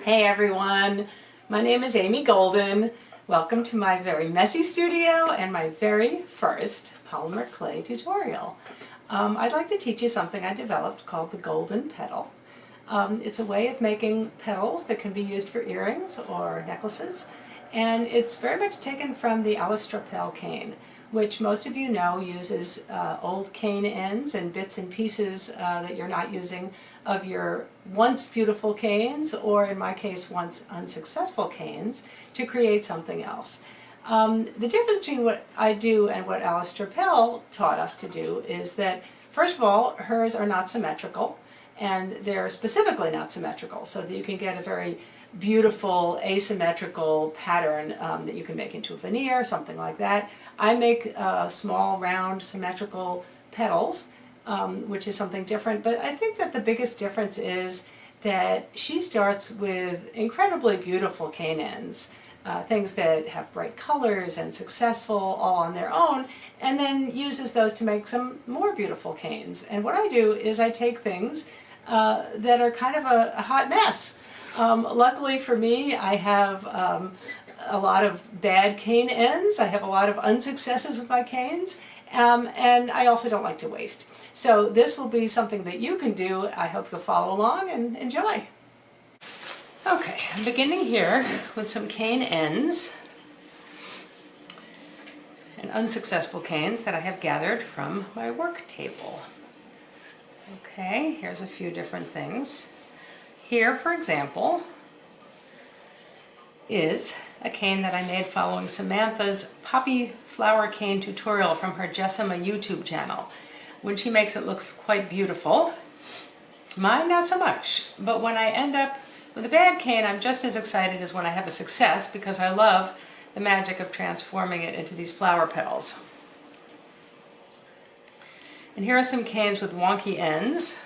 Hey everyone, my name is Amy Goldin. Welcome to my very messy studio and my very first polymer clay tutorial. I'd like to teach you something I developed called the Goldin petal. It's a way of making petals that can be used for earrings or necklaces, and it's very much taken from the Petal cane, which most of you know uses old cane ends and bits and pieces that you're not using of your once beautiful canes, or in my case once unsuccessful canes, to create something else. The difference between what I do and what Petal taught us to do is that, first of all, hers are not symmetrical, and they're specifically not symmetrical, so that you can get a very beautiful asymmetrical pattern that you can make into a veneer, something like that. I make small, round, symmetrical petals, which is something different, but I think that the biggest difference is that she starts with incredibly beautiful cane ends, things that have bright colors and successful all on their own, and then uses those to make some more beautiful canes. And what I do is I take things that are kind of a hot mess. Luckily for me, I have a lot of bad cane ends. I have a lot of unsuccesses with my canes, and I also don't like to waste. So this will be something that you can do. I hope you'll follow along and enjoy. Okay, I'm beginning here with some cane ends and unsuccessful canes that I have gathered from my work table. Okay, here's a few different things. Here, for example, is a cane that I made following Samantha's poppy flower cane tutorial from her Jessima YouTube channel. When she makes it, looks quite beautiful. Mine, not so much. But when I end up with a bad cane, I'm just as excited as when I have a success, because I love the magic of transforming it into these flower petals. And here are some canes with wonky ends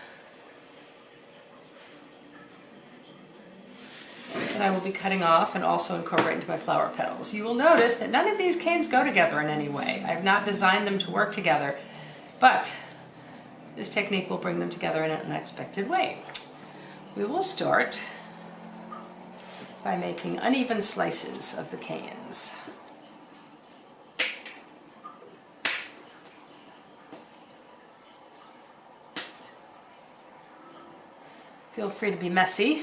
that I will be cutting off and also incorporate into my flower petals. You will notice that none of these canes go together in any way. I have not designed them to work together, but this technique will bring them together in an unexpected way. We will start by making uneven slices of the canes. Feel free to be messy.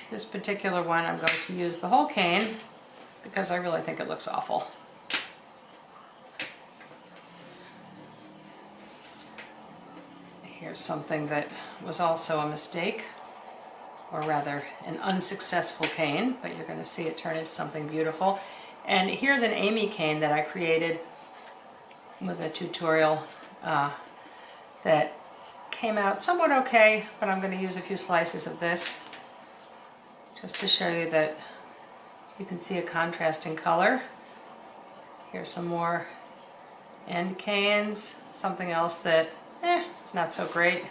This particular one, I'm going to use the whole cane because I really think it looks awful. Here's something that was also a mistake, or rather an unsuccessful cane, but you're going to see it turn into something beautiful. And here's an Amy cane that I created with a tutorial that came out somewhat okay, but I'm going to use a few slices of this just to show you that you can see a contrast in color. Here's some more end canes, something else that it's not so great.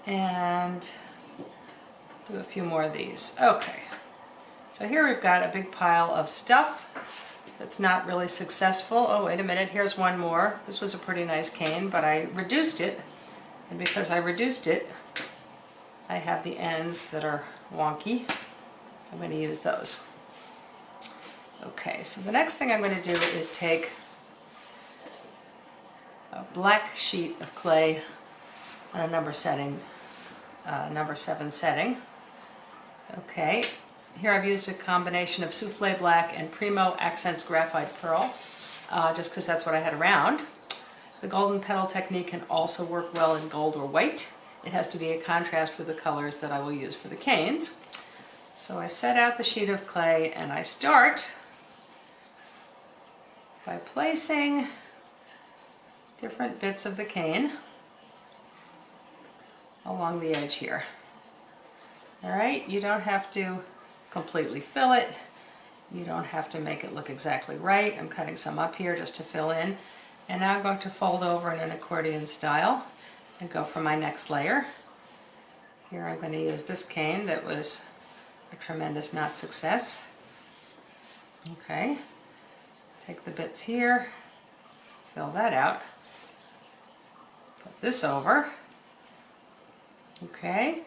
And do a few more of these. Okay, so here we've got a big pile of stuff that's not really successful. Oh, wait a minute, here's one more. This was a pretty nice cane, but I reduced it, and because I reduced it, I have the ends that are wonky. I'm going to use those. Okay, so the next thing I'm going to do is take a black sheet of clay on a number 7 setting. Okay, here I've used a combination of Souffle Black and Primo Accents Graphite Pearl, just because that's what I had around. The Goldin petal technique can also work well in gold or white. It has to be a contrast with the colors that I will use for the canes. So I set out the sheet of clay and I start by placing different bits of the cane along the edge here. Alright, you don't have to completely fill it. You don't have to make it look exactly right. I'm cutting some up here just to fill in. And now I'm going to fold over in an accordion style and go for my next layer. Here I'm going to use this cane that was a tremendous not success. Okay, take the bits here, fill that out, put this over, Okay,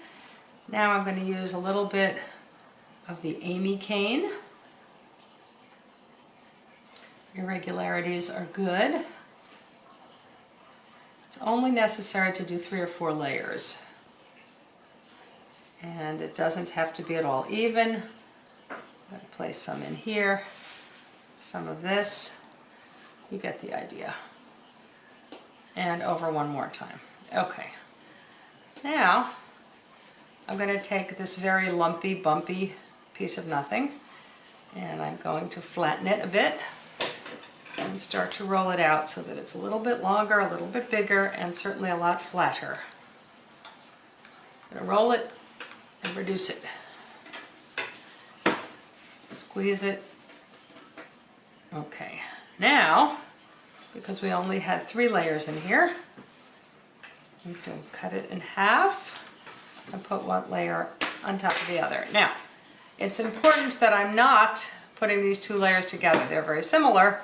now I'm going to use a little bit of the Amy cane. Irregularities are good. It's only necessary to do 3 or 4 layers. And it doesn't have to be at all even. I'm going to place some in here, some of this. You get the idea. And over one more time. Okay. Now, I'm going to take this very lumpy, bumpy piece of nothing, and I'm going to flatten it a bit and start to roll it out so that it's a little bit longer, a little bit bigger, and certainly a lot flatter. I'm going to roll it and reduce it. Squeeze it. Okay. Now, because we only had 3 layers in here, I'm going to cut it in half and put one layer on top of the other. Now, it's important that I'm not putting these 2 layers together. They're very similar.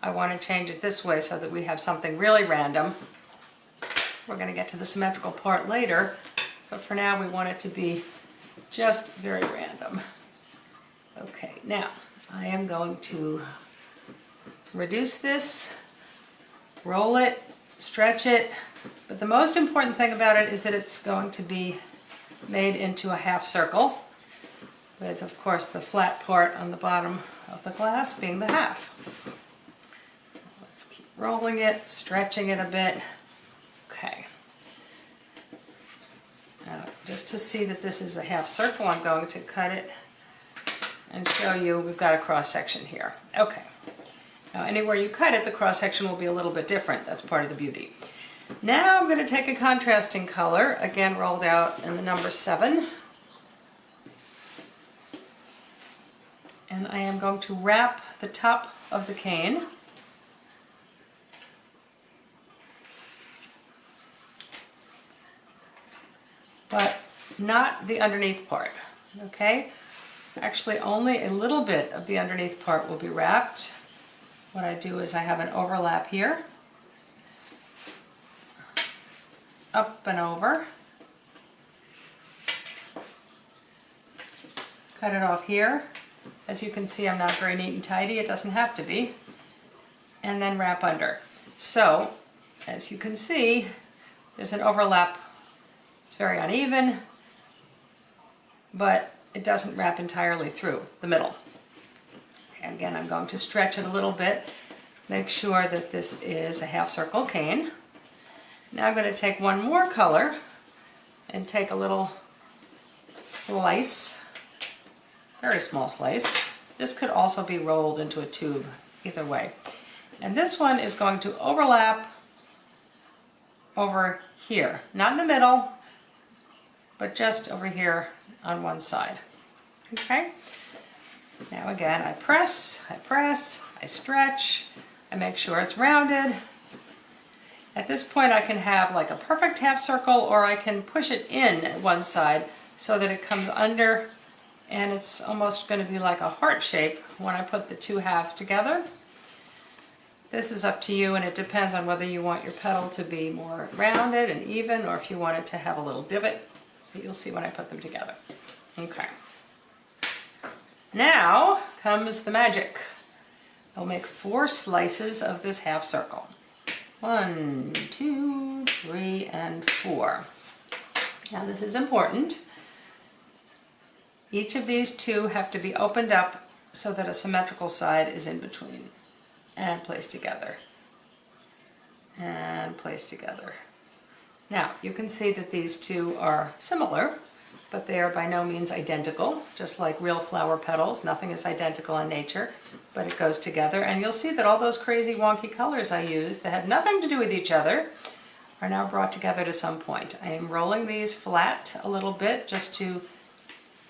I want to change it this way so that we have something really random. We're going to get to the symmetrical part later, but for now we want it to be just very random. Okay, now I am going to reduce this, roll it, stretch it, but the most important thing about it is that it's going to be made into a half circle, with of course the flat part on the bottom of the glass being the half. Let's keep rolling it, stretching it a bit. Okay. Now, just to see that this is a half circle, I'm going to cut it and show you we've got a cross section here. Okay. Now anywhere you cut it, the cross section will be a little bit different. That's part of the beauty. Now I'm going to take a contrasting color, again rolled out in the number 7. And I am going to wrap the top of the cane. But not the underneath part, okay? Actually, only a little bit of the underneath part will be wrapped. What I do is I have an overlap here, up and over, cut it off here. As you can see, I'm not very neat and tidy. It doesn't have to be. And then wrap under. So, as you can see, there's an overlap. It's very uneven, but it doesn't wrap entirely through the middle. Okay, again, I'm going to stretch it a little bit, make sure that this is a half circle cane. Now I'm going to take one more color and take a little slice, very small slice. This could also be rolled into a tube, either way. And this one is going to overlap over here, not in the middle, but just over here on one side. Okay? Now again, I press, I stretch, I make sure it's rounded. At this point I can have like a perfect half circle, or I can push it in at one side so that it comes under, and it's almost going to be like a heart shape when I put the 2 halves together. This is up to you, and it depends on whether you want your petal to be more rounded and even, or if you want it to have a little divot. But you'll see when I put them together. Okay. Now comes the magic. I'll make 4 slices of this half circle. 1, 2, 3, and 4. Now this is important. Each of these 2 have to be opened up so that a symmetrical side is in between, and placed together, and placed together. Now you can see that these 2 are similar, but they are by no means identical. Just like real flower petals, nothing is identical in nature, but it goes together. And you'll see that all those crazy wonky colors I used that had nothing to do with each other are now brought together to some point. I am rolling these flat a little bit just to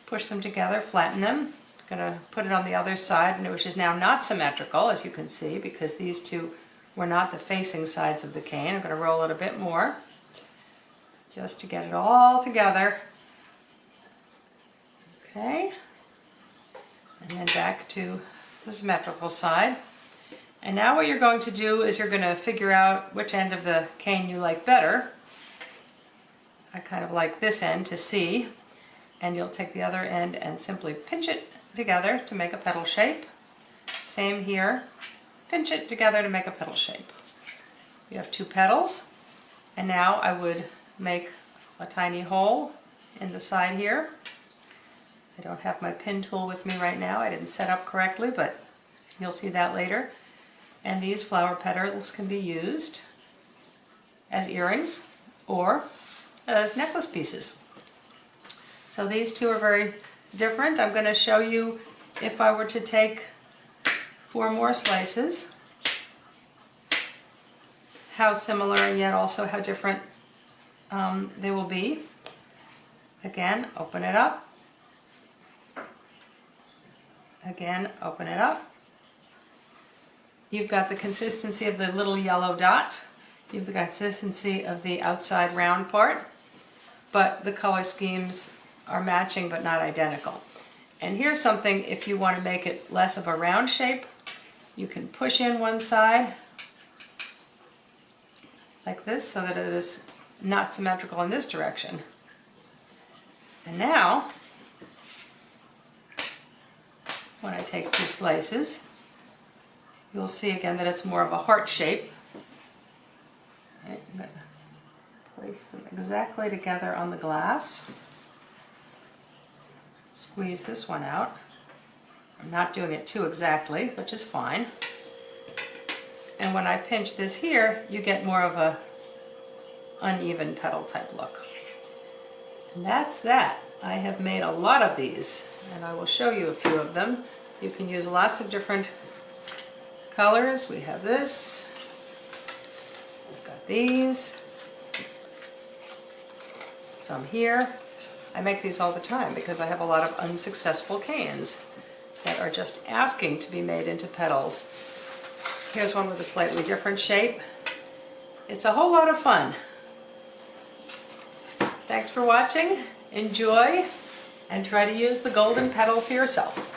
push them together, flatten them. I'm going to put it on the other side, which is now not symmetrical, as you can see, because these 2 were not the facing sides of the cane. I'm going to roll it a bit more just to get it all together. Okay, and then back to the symmetrical side. And now what you're going to do is you're going to figure out which end of the cane you like better. I kind of like this end to see, and you'll take the other end and simply pinch it together to make a petal shape. Same here, pinch it together to make a petal shape. You have 2 petals, and now I would make a tiny hole in the side here. I don't have my pin tool with me right now. I didn't set up correctly, but you'll see that later. And these flower petals can be used as earrings or as necklace pieces. So these 2 are very different. I'm going to show you if I were to take 4 more slices, how similar and yet also how different they will be. Again, open it up. Again, open it up. You've got the consistency of the little yellow dot. You've got the consistency of the outside round part, but the color schemes are matching but not identical. And here's something, if you want to make it less of a round shape, you can push in one side like this so that it is not symmetrical in this direction. And now, when I take 2 slices, you'll see again that it's more of a heart shape. Right, I'm going to place them exactly together on the glass. Squeeze this one out. I'm not doing it too exactly, which is fine. And when I pinch this here, you get more of a uneven petal type look. And that's that. I have made a lot of these, and I will show you a few of them. You can use lots of different colors. We have this. We've got these. Some here. I make these all the time because I have a lot of unsuccessful canes that are just asking to be made into petals. Here's one with a slightly different shape. It's a whole lot of fun. Thanks for watching. Enjoy and try to use the golden petal for yourself.